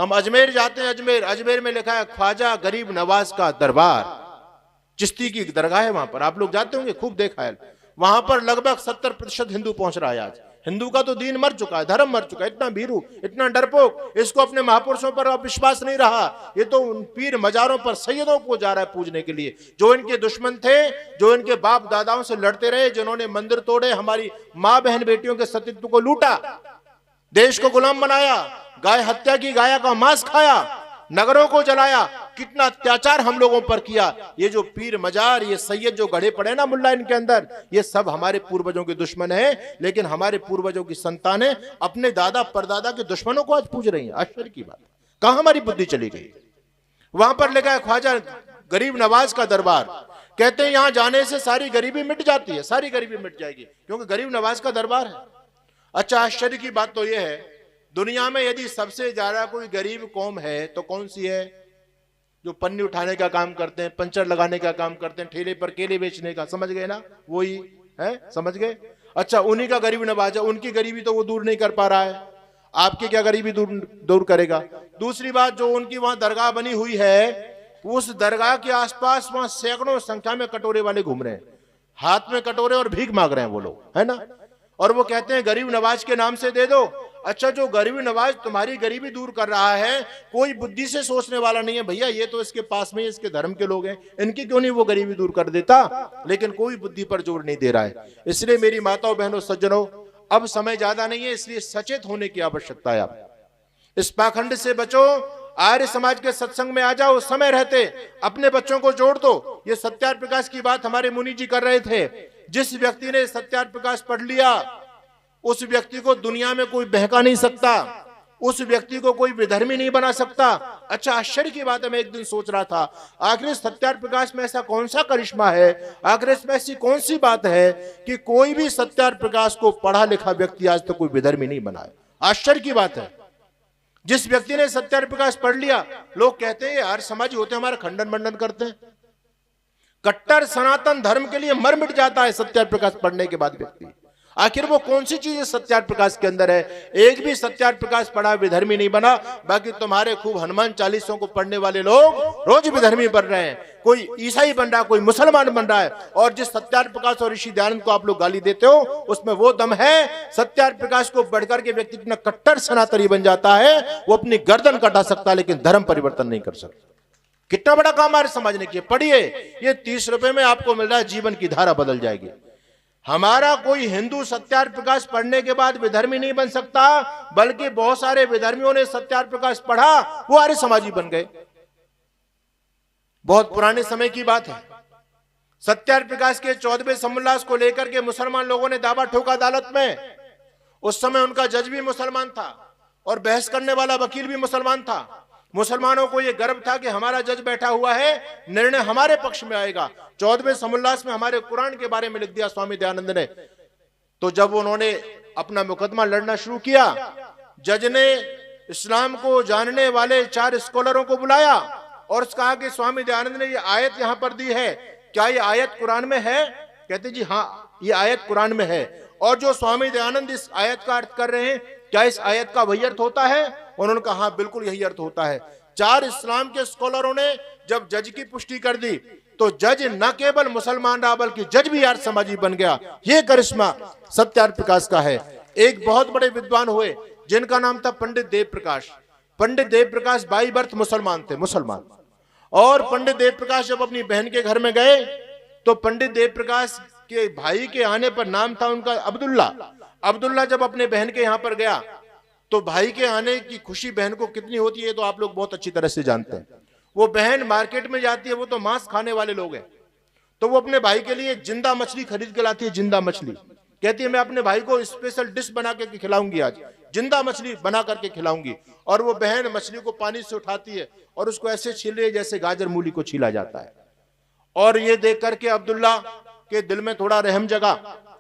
हम अजमेर जाते हैं, अजमेर, अजमेर में लिखा है ख्वाजा गरीब नवाज का दरबार, चिश्ती की दरगाह है वहां पर, आप लोग जाते होंगे, खूब देखा है। वहां पर लगभग 70% हिंदू पहुंच रहा है आज। हिंदू का तो दीन मर चुका है, धर्म मर चुका है, इतना भीरू, इतना डरपोक, इसको अपने महापुरुषों पर अब विश्वास नहीं रहा। ये तो उन पीर मजारों पर, सैयदों को जा रहा है पूजने के लिए, जो इनके दुश्मन थे, जो इनके बाप दादाओं से लड़ते रहे, जिन्होंने मंदिर तोड़े, हमारी मां बहन बेटियों के सतीत्व को लूटा, देश को गुलाम बनाया, गाय हत्या की, गाय का मांस खाया, नगरों को जलाया, कितना अत्याचार हम लोगों पर किया। ये जो पीर मजार, ये सैयद जो गढ़े पड़े ना मुल्ला इनके अंदर, ये सब हमारे पूर्वजों के दुश्मन हैं, लेकिन हमारे पूर्वजों की संतानें अपने दादा परदादा के दुश्मनों को आज पूज रही हैं। आश्चर्य की बात, कहां हमारी बुद्धि चली गई। वहां पर लिखा है ख्वाजा गरीब नवाज का दरबार, कहते हैं यहां जाने से सारी गरीबी मिट जाती है, सारी गरीबी मिट जाएगी, क्योंकि गरीब नवाज का दरबार है। अच्छा, आश्चर्य की बात तो यह है, दुनिया में यदि सबसे ज्यादा कोई गरीब कौम है तो कौन सी है? जो पन्नी उठाने का काम करते हैं, पंचर लगाने का काम करते हैं, ठेले पर केले बेचने का, समझ गए ना, वही है, समझ गए। अच्छा, उन्हीं का गरीब नवाज है, उनकी गरीबी तो वो दूर नहीं कर पा रहा है, आपकी क्या गरीबी दूर करेगा। दूसरी बात, जो उनकी वहां दरगाह बनी हुई है, उस दरगाह के आसपास वहां सैकड़ों संख्या में कटोरे वाले घूम रहे हैं, हाथ में कटोरे और भीख मांग रहे हैं वो लोग, है ना, और वो कहते हैं गरीब नवाज के नाम से दे दो। अच्छा, जो गरीब नवाज तुम्हारी गरीबी दूर कर रहा है, कोई बुद्धि से सोचने वाला नहीं है, भैया ये तो इसके पास में इसके धर्म के लोग हैं, इनकी क्यों नहीं वो गरीबी दूर कर देता, लेकिन कोई बुद्धि पर जोर नहीं दे रहा है। इसलिए मेरी माताओं बहनों सज्जनों, अब समय ज्यादा नहीं है, इसलिए सचेत होने की आवश्यकता है। आप इस पाखंड से बचो, आर्य समाज के सत्संग में आ जाओ, समय रहते अपने बच्चों को जोड़ दो। ये सत्यार्थ प्रकाश की बात हमारे मुनि जी कर रहे थे, जिस व्यक्ति ने सत्यार्थ प्रकाश पढ़ लिया, उस व्यक्ति को दुनिया में कोई बहका नहीं सकता, उस व्यक्ति को कोई विधर्मी नहीं बना सकता। अच्छा, आश्चर्य की बात है, मैं एक दिन सोच रहा था, आखिर सत्यार्थ प्रकाश में ऐसा कौन सा करिश्मा है, आखिर इसमें ऐसी कौन सी बात है कि कोई भी सत्यार्थ प्रकाश को पढ़ा लिखा व्यक्ति आज तक कोई विधर्मी नहीं बना है। आश्चर्य की बात है, जिस व्यक्ति ने सत्यार्थ प्रकाश पढ़ लिया, लोग कहते हैं यार समाजी होते हमारा खंडन मंडन करते हैं, कट्टर सनातन धर्म के लिए मर मिट जाता है सत्यार्थ प्रकाश पढ़ने के बाद व्यक्ति। आखिर वो कौन सी चीज सत्यार्थ प्रकाश के अंदर है? एक भी सत्यार्थ प्रकाश पढ़ा विधर्मी नहीं बना, बाकी तुम्हारे खूब हनुमान चालीसों को पढ़ने वाले लोग रोज विधर्मी बन रहे हैं, कोई ईसाई बन रहा है, कोई मुसलमान बन रहा है। और जिस सत्यार्थ प्रकाश और ऋषि दयानंद को आप लोग गाली देते हो, उसमें वो दम है, सत्यार्थ प्रकाश को बढ़कर के व्यक्ति इतना कट्टर सनातनी बन जाता है, वो अपनी गर्दन कटा सकता है लेकिन धर्म परिवर्तन नहीं कर सकता। कितना बड़ा काम हमारे समाज ने किया। पढ़िए, ये 30 रुपए में आपको मिल रहा है, जीवन की धारा बदल जाएगी। हमारा कोई हिंदू सत्यार्थ प्रकाश पढ़ने के बाद विधर्मी नहीं बन सकता, बल्कि बहुत सारे विधर्मियों ने सत्यार्थ प्रकाश पढ़ा, वो आर्य समाजी बन गए। बहुत पुराने समय की बात है, सत्यार्थ प्रकाश के 14वें समोल्लास को लेकर के मुसलमान लोगों ने दावा ठोका अदालत में। उस समय उनका जज भी मुसलमान था और बहस करने वाला वकील भी मुसलमान था। मुसलमानों को यह गर्व था कि हमारा जज बैठा हुआ है, निर्णय हमारे पक्ष में आएगा। 14वें समोल्लास में हमारे कुरान के बारे में लिख दिया स्वामी दयानंद ने। तो जब उन्होंने अपना मुकदमा लड़ना शुरू किया, जज ने इस्लाम को जानने वाले 4 स्कॉलरों को बुलाया और कहा कि स्वामी दयानंद ने ये आयत यहां पर दी है, क्या ये आयत कुरान में है? कहते जी हाँ, ये आयत कुरान में है। और जो स्वामी दयानंद इस आयत का अर्थ कर रहे हैं, क्या इस आयत का वही अर्थ होता है? उन्होंने कहा हाँ, बिल्कुल यही अर्थ होता है। 4 इस्लाम के स्कॉलरों ने जब जज की पुष्टि कर दी, तो जज न केवल मुसलमान रहा बल्कि जज भी आर्य समाजी बन गया। ये करिश्मा सत्यार्थ प्रकाश का है। एक बहुत बड़े विद्वान हुए जिनका नाम था पंडित देव प्रकाश। पंडित देव प्रकाश बाई बर्थ मुसलमान थे, मुसलमान। और पंडित देव प्रकाश जब अपनी बहन के घर में गए, तो पंडित देव प्रकाश के भाई के आने पर नाम था उनका अब्दुल्ला। अब्दुल्ला जब अपने बहन के यहां पर गया, तो भाई के आने की खुशी बहन को कितनी होती है तो आप लोग बहुत अच्छी तरह से जानते हैं। वो बहन मार्केट में जाती है, वो तो मांस खाने वाले लोग हैं, तो वो अपने भाई के लिए जिंदा मछली खरीद के लाती है। जिंदा मछली कहती है मैं अपने भाई को स्पेशल डिश बना के खिलाऊंगी, आज जिंदा मछली बना करके खिलाऊंगी। और वो बहन मछली को पानी से उठाती है और उसको ऐसे छील रही है जैसे गाजर मूली को छीला जाता है। और ये देख करके अब्दुल्ला के दिल में थोड़ा रहम जगा।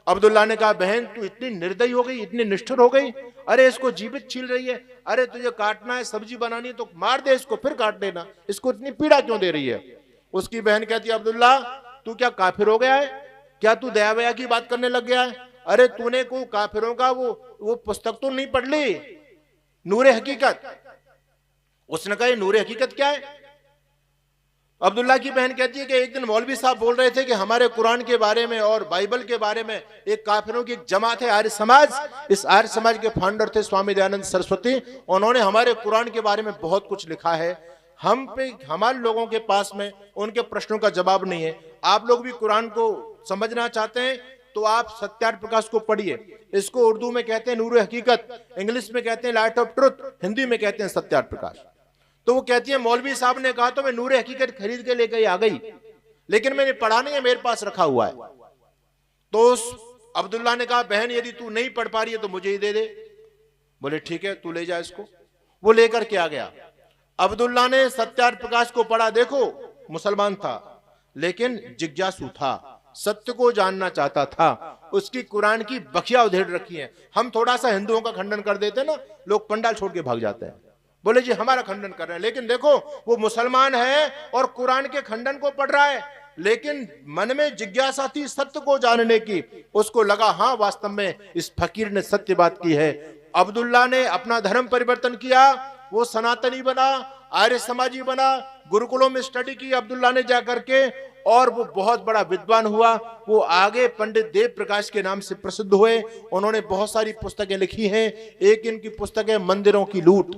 अब्दुल्ला ने कहा बहन तू इतनी निर्दयी हो गई, इतनी निष्ठुर हो गई, अरे इसको जीवित छील रही है, अरे तुझे काटना है, सब्जी बनानी है तो मार दे इसको, फिर काट देना, इसको इतनी पीड़ा क्यों दे रही है? उसकी बहन कहती है अब्दुल्ला तू क्या काफिर हो गया है? क्या तू दया वया की बात करने लग गया है? अरे तूने को काफिरों का वो पुस्तक तो नहीं पढ़ ली, नूरे हकीकत? उसने कहा ये नूर हकीकत क्या है? अब्दुल्ला की बहन कहती है कि एक दिन मौलवी साहब बोल रहे थे कि हमारे कुरान के बारे में और बाइबल के बारे में एक काफिरों की एक जमात है आर्य समाज। इस आर्य समाज के फाउंडर थे स्वामी दयानंद सरस्वती। उन्होंने हमारे कुरान के बारे में बहुत कुछ लिखा है। हम पे हमारे लोगों के पास में उनके प्रश्नों का जवाब नहीं है। आप लोग भी कुरान को समझना चाहते हैं तो आप सत्यार्थ प्रकाश को पढ़िए। इसको उर्दू में कहते हैं नूर हकीकत, इंग्लिश में कहते हैं लाइट ऑफ ट्रुथ, हिंदी में कहते हैं सत्यार्थ प्रकाश। तो वो कहती है मौलवी साहब ने कहा तो मैं नूर हकीकत खरीद के लेकर आ गई, लेकिन मैंने पढ़ा नहीं है, मेरे पास रखा हुआ है। तो उस अब्दुल्ला ने कहा बहन यदि तू नहीं पढ़ पा रही है तो मुझे ही दे दे। बोले ठीक है तू ले जा इसको। वो लेकर के आ गया। अब्दुल्ला ने सत्यार्थ प्रकाश को पढ़ा। देखो मुसलमान था लेकिन जिज्ञासु था, सत्य को जानना चाहता था। उसकी कुरान की बखिया उधेड़ रखी है। हम थोड़ा सा हिंदुओं का खंडन कर देते ना, लोग पंडाल छोड़ के भाग जाते हैं, बोले जी हमारा खंडन कर रहे हैं। लेकिन देखो वो मुसलमान है और कुरान के खंडन को पढ़ रहा है, लेकिन मन में जिज्ञासा थी सत्य को जानने की। उसको लगा हाँ वास्तव में इस फकीर ने सत्य बात की है। अब्दुल्ला ने अपना धर्म परिवर्तन किया, वो सनातनी बना, आर्य समाजी बना, गुरुकुलों में स्टडी की अब्दुल्ला ने जाकर के, और वो बहुत बड़ा विद्वान हुआ। वो आगे पंडित देव प्रकाश के नाम से प्रसिद्ध हुए। उन्होंने बहुत सारी पुस्तकें लिखी हैं। एक इनकी पुस्तक है मंदिरों की लूट,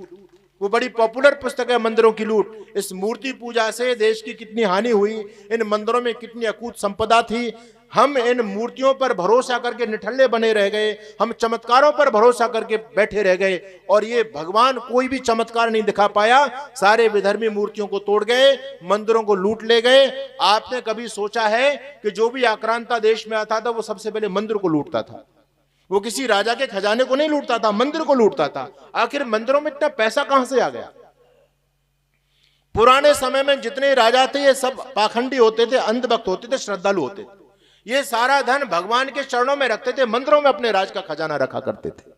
वो बड़ी पॉपुलर पुस्तक है मंदिरों की लूट। इस मूर्ति पूजा से देश की कितनी हानि हुई, इन मंदिरों में कितनी अकूत संपदा थी। हम इन मूर्तियों पर भरोसा करके निठल्ले बने रह गए, हम चमत्कारों पर भरोसा करके बैठे रह गए, और ये भगवान कोई भी चमत्कार नहीं दिखा पाया। सारे विधर्मी मूर्तियों को तोड़ गए, मंदिरों को लूट ले गए। आपने कभी सोचा है कि जो भी आक्रांता देश में आता था वो सबसे पहले मंदिर को लूटता था? वो किसी राजा के खजाने को नहीं लूटता था, मंदिर को लूटता था। आखिर मंदिरों में इतना पैसा कहां से आ गया? पुराने समय में जितने राजा थे ये सब पाखंडी होते थे, अंधभक्त होते थे, श्रद्धालु होते थे। ये सारा धन भगवान के चरणों में रखते थे, मंदिरों में अपने राज का खजाना रखा करते थे,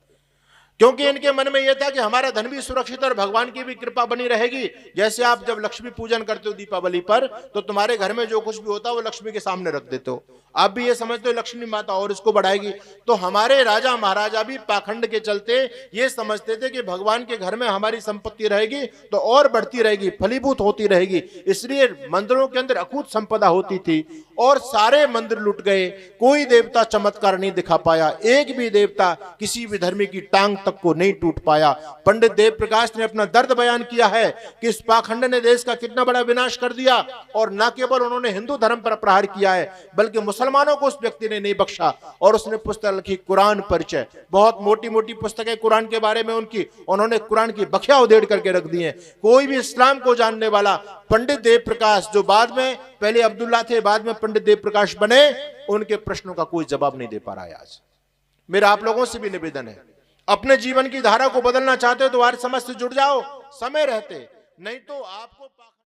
क्योंकि इनके मन में यह था कि हमारा धन भी सुरक्षित और भगवान की भी कृपा बनी रहेगी। जैसे आप जब लक्ष्मी पूजन करते हो दीपावली पर, तो तुम्हारे घर में जो कुछ भी होता है वो लक्ष्मी के सामने रख देते हो। आप भी ये समझते हो लक्ष्मी माता और इसको बढ़ाएगी। तो हमारे राजा महाराजा भी पाखंड के चलते ये समझते थे कि भगवान के घर में हमारी संपत्ति रहेगी तो और बढ़ती रहेगी, फलीभूत होती रहेगी। इसलिए मंदिरों के अंदर अकूत संपदा होती थी, और सारे मंदिर लुट गए। कोई देवता चमत्कार नहीं दिखा पाया, एक भी देवता किसी भी धर्मी की टांग तक को नहीं टूट पाया। पंडित देव प्रकाश ने अपना दर्द बयान किया है कि इस पाखंड ने देश का कितना बड़ा विनाश कर दिया, और न केवल उन्होंने हिंदू धर्म पर प्रहार किया है बल्कि मुसलमानों को उस व्यक्ति ने नहीं बख्शा। और उसने पुस्तक लिखी कुरान परिचय, बहुत मोटी मोटी पुस्तकें कुरान के बारे में उनकी, उन्होंने कुरान की बखिया उधेड़ करके रख दी है। कोई भी इस्लाम को जानने वाला पंडित देव प्रकाश, जो बाद में पहले अब्दुल्ला थे बाद में पंडित देव प्रकाश बने, उनके प्रश्नों का कोई जवाब नहीं दे पा रहा है आज। मेरा आप लोगों से भी निवेदन है, अपने जीवन की धारा को बदलना चाहते हो तो आर्य समाज से जुड़ जाओ समय रहते, नहीं तो आपको